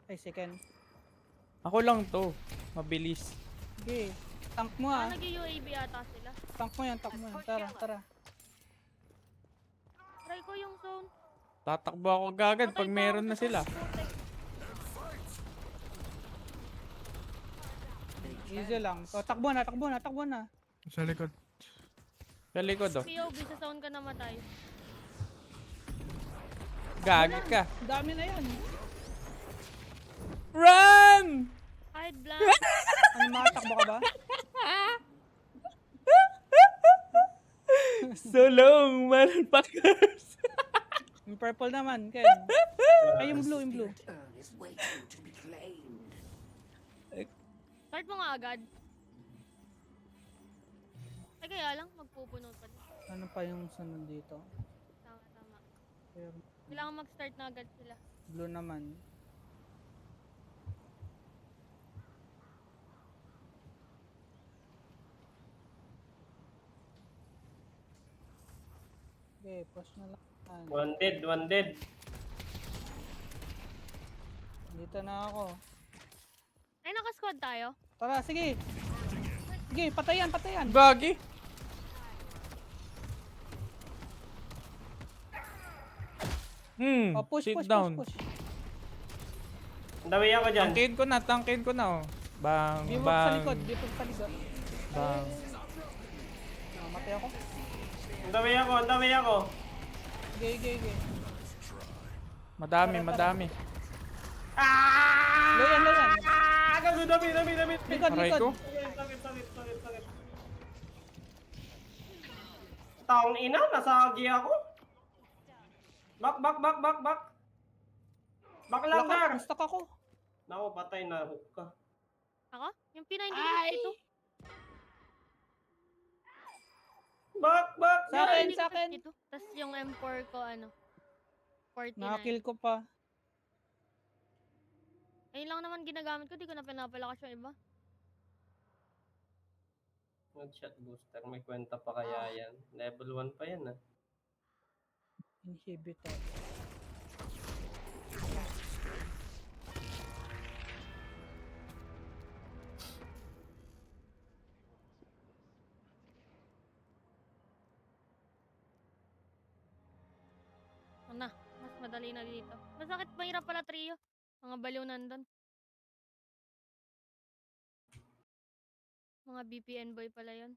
Ay, second. Ako lang to. Mabilis. Sige. Tank mo ah. Nag-UAV ata sila. Tank mo yan, tank mo yan. Tara, tara. Try ko yung zone. Tatakbo ako agad pag Patay pa meron ako na sa sila. zone, putek. Easy lang. O, takbo na, takbo na, takbo na. Sa likod. Sa likod oh. POV sa zone ka namatay. Gagi ka. Dami na yan. Run! Hide blank. Ano, makatakbo ka ba? So long, man. Packers. Yung purple naman, Ken. Ay, yung blue, yung blue. Start mo nga agad. Ay kaya lang, magpupuno pa din. Ano pa yung sunod dito? Tama, tama. Pero Kailangan mag-start na agad sila. blue naman. Okay, push na lang. One dead. Dito na ako. Ay, naka-squad tayo. Tara, sige. Sige, patayan, patayan. Gagi. Oh, push, Sit push, down. push, push. Dawi ako dyan. Tangkin ko na oh. Bang, Bimog sa bang, likod, bimog sa likod. bang. Namatay ako. Dawi ako. Sige, sige, sige. Madami. Loyan, loyan. Dami. Likod, Aray ko. likod. Sakit. Taong ina, nasagi ako. Back. Back lang, Dar. Lakad, stuck ako. Naku, patay na. Hook ka. Ako? Yung P90 dito. Back. Sa akin, sa akin. Tapos yung M4 ko, ano, 49. Nakakill ko pa. Ayun lang naman ginagamit ko, di ko na pinapalakas yung iba. Shot booster. May kwenta pa kaya yan. Level 1 pa yan ah. Inhibitor. Ano na, mas madali na dito. Masakit, mahirap pala trio. Mga baliw nandun. Mga BPN boy pala yun.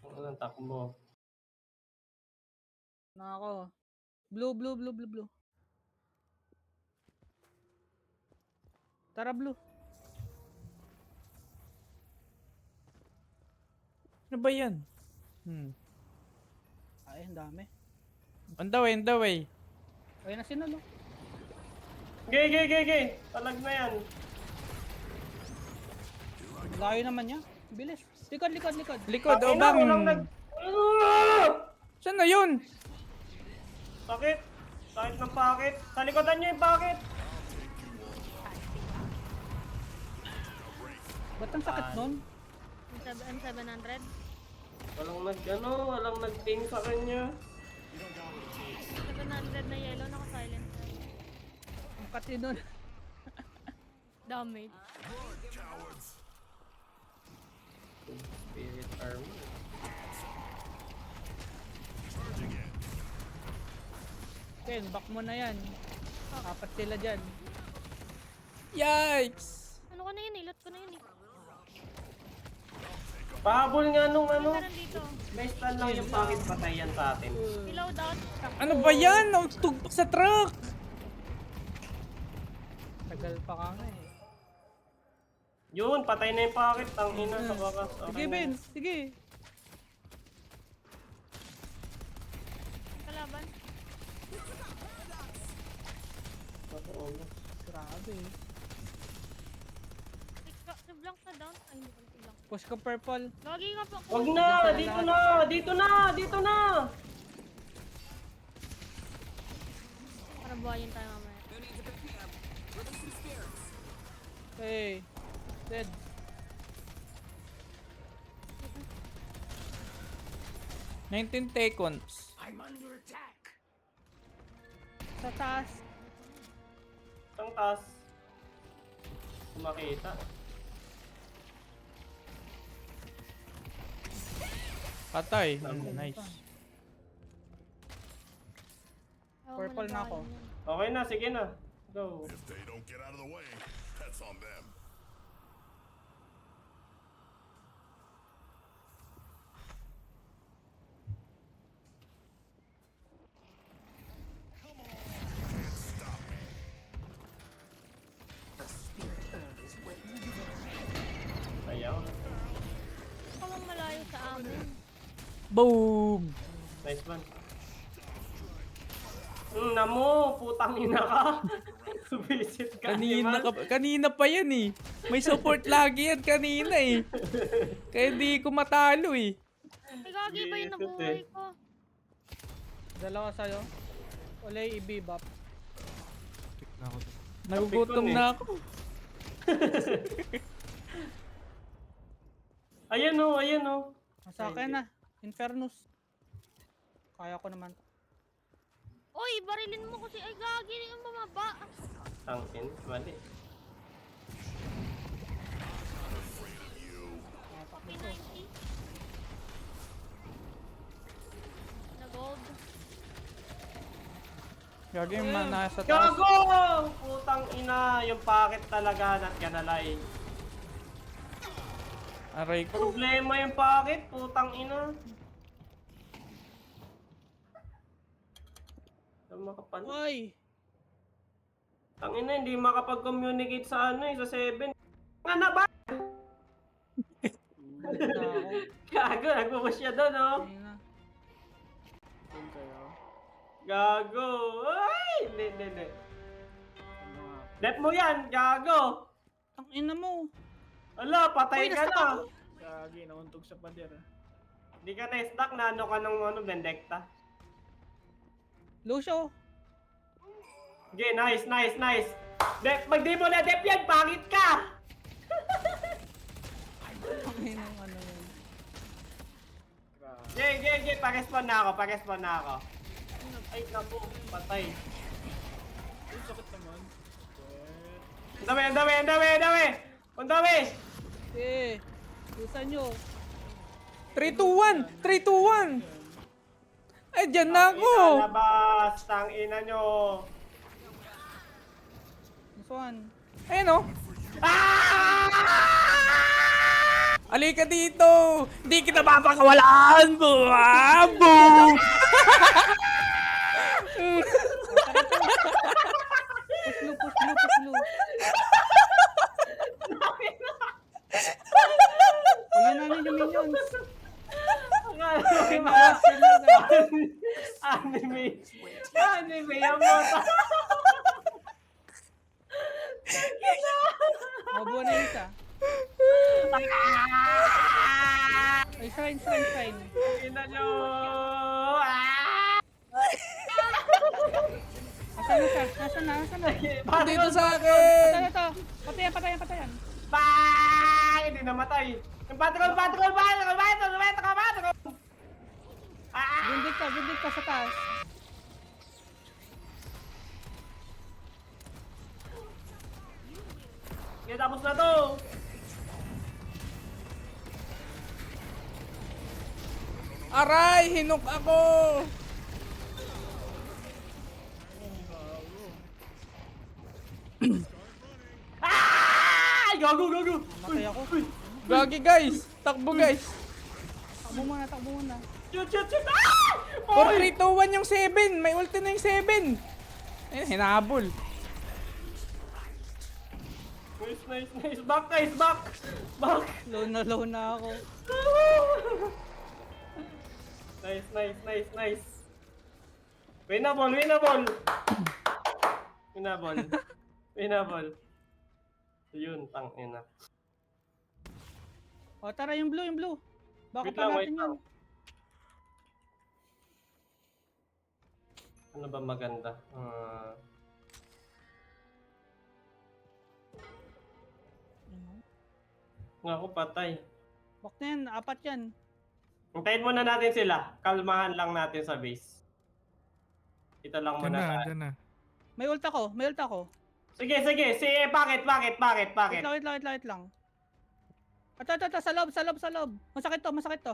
Ang takbo. Na ako. Blue. Tara, blue. Ano ba yan? Ay, ang dami. On the way. Ayun na sinulo. Gay. Talag na yan. Layo naman niya. Bilis. Likod. Likod, o Ina, bang. walang nag... Saan na yun? Sakit ng pakit. Sa likodan nyo yung pakit. Ba't ang sakit nun? Yung M700. Walang nag-ping sa kanya. 700 na yellow, naka-silent. Ang kati nun. Damage. Spirit armor. Ken, back mo na yan. Apat sila dyan. Yikes! Ano ko na yun, ilot ko na yun eh. Pahabol nga nung ano. Meron dito. May stun lang yung pakit, patay yan sa atin. Reload out. Ano ba yan? Nautugpak sa truck! Tagal pa ka nga eh. Yun, patay na yung pakit. Ang ina sa bakas. Sige, Ben. Sige. Kalaban. Grabe. Si Blanc na down. Ay, hindi pala si Blanc. Push ko purple. Lagi nga po. Wag na! Dito na! Para buhayin tayo mamaya. Hey. Dead. Nineteen seconds. Sa taas. Isang taas. Kung makita. Patay. Nice. Ayaw mo Purple na ako. bayan yan. Okay na, sige na. Go. If they don't get out of the way, that's on them. Ayaw. Baka mang malayo sa amin. Boom! Nice one. Namo, putang ina ka. Subisit ka. Kanina pa yan eh. May support lagi yan kanina eh. Kaya di ko matalo eh. Ay, gagi ba yung Bisit nabuhay eh. ko? Dalawa sa'yo. Ulay i-bebop. Nagugutom eh. na ako. Ayan o, ayan o. Sa akin na. Infernus. Kaya ko naman. Oy, barilin mo kasi. Ay, gagi yung bumaba. Tangin, mali. P90. Na gold. Gagi yung mga nasa taas. Gago! Putang ina, yung packet talaga not gonna lie. Aray ko. Problema yung packet, putang ina. Makapan. Uy! Tangina, hindi makapag-communicate sa ano eh, sa 7. Nga na ba? Balik na ako. Gago, nagpupush siya doon oh. Ayun na. Gago. Ay! Hindi. Left mo yan, gago. Ang ina mo. Ala, patay Uy, ka nastuck na. ako. Gagi, nauntog sa pader. Hindi ka na-stack na ano ka ng Vendetta. Lucio. Okay, nice. Pag di mo na-dep yan, pangit ka! Ang ina ng ano yun. Okay, pag-respawn na ako. Ay, naku, patay. Ay, sakit naman. Ang dami! Ang dami! Eh. Usan nyo. 3-2-1! 3-2-1! Ay, dyan na ako! Labas, tang ina nyo. This one. Ayun o. Alika dito! Di kita papakawalaan! Boom! Push lu. Uyan namin yung minions. Kinakas sila. Anime, yung mota. Mabuo na yung isa. Ay, shrine. Ina nyo. Asan na siya? Asan na? Dito sa akin! Asan na to? Patayan. Bye! Hindi namatay. Yung patrol! Bundit ka sa taas. Okay, tapos na to. Aray! Hinok ako! Ay! Gago! Matay ako. Gagi guys! Takbo guys! Takbo muna. Shoot! Ah! For Oy! 3-2-1 yung 7! May ulti na yung 7! Ayun, hinabol. Nice. Back, guys! Back! Low na ako. Nice. Winnable. Yun, tangina. O, tara yung blue. Baka Wait pa lang, natin yun. Ano ba maganda? Nga ako patay. Bak na yan, 4 yan. Hintayin muna natin sila. Kalmahan lang natin sa base. Ito lang Diyan muna na, tayo. diyan na. May ult ako, may ult ako. Sige. Bakit? Wait lang. Ito, sa loob. Masakit to.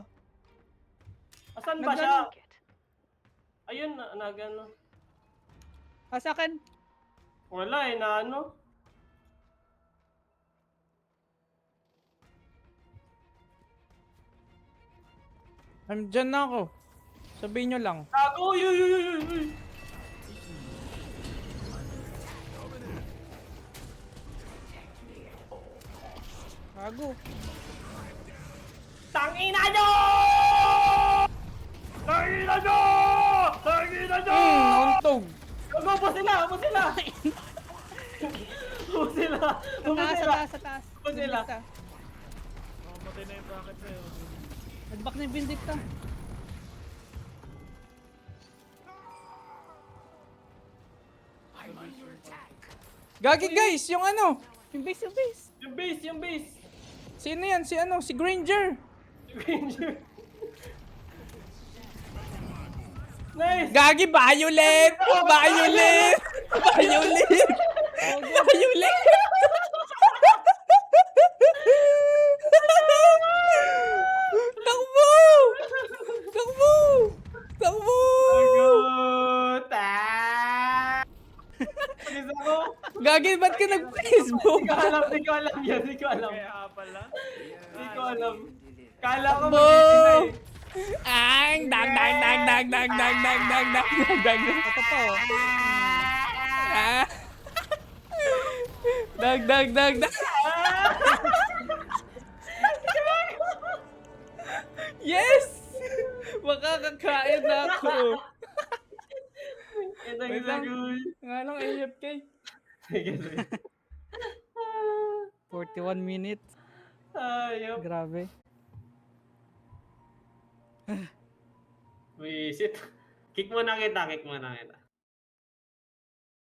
Asan ba siya? Ayun, nagano. Sa akin. Wala na ano. Diyan na ako. Sabihin nyo lang. Gago! Uy! Gago. Tangina nyo! Tangina nyo! Nauntog. Gago, po sila! Sa taas. Ba't sila? Vindicta. Makamatay na yung bracket na yun. Nag-back na yung Vindicta. Gagi guys, yung ano? Yung base. Yung base! Sino yan? Si ano? Si Granger. Granger! Nice! Gagi, violet! Violet! Takbo! Good! Please ako! Gagi, ba't ka nag-Facebook? Di ko alam yan. Kaya pala. Di ko alam. Kala ko Bo! mag-easy na eh. Ang dag. Ito to. Ah. Dag. Yes! Makakakain na ako. Ito Wait yung lang. lagoy. Nga lang AFK. Sige. 41 minutes. Ayop. Grabe. Visit. Kick mo na kita.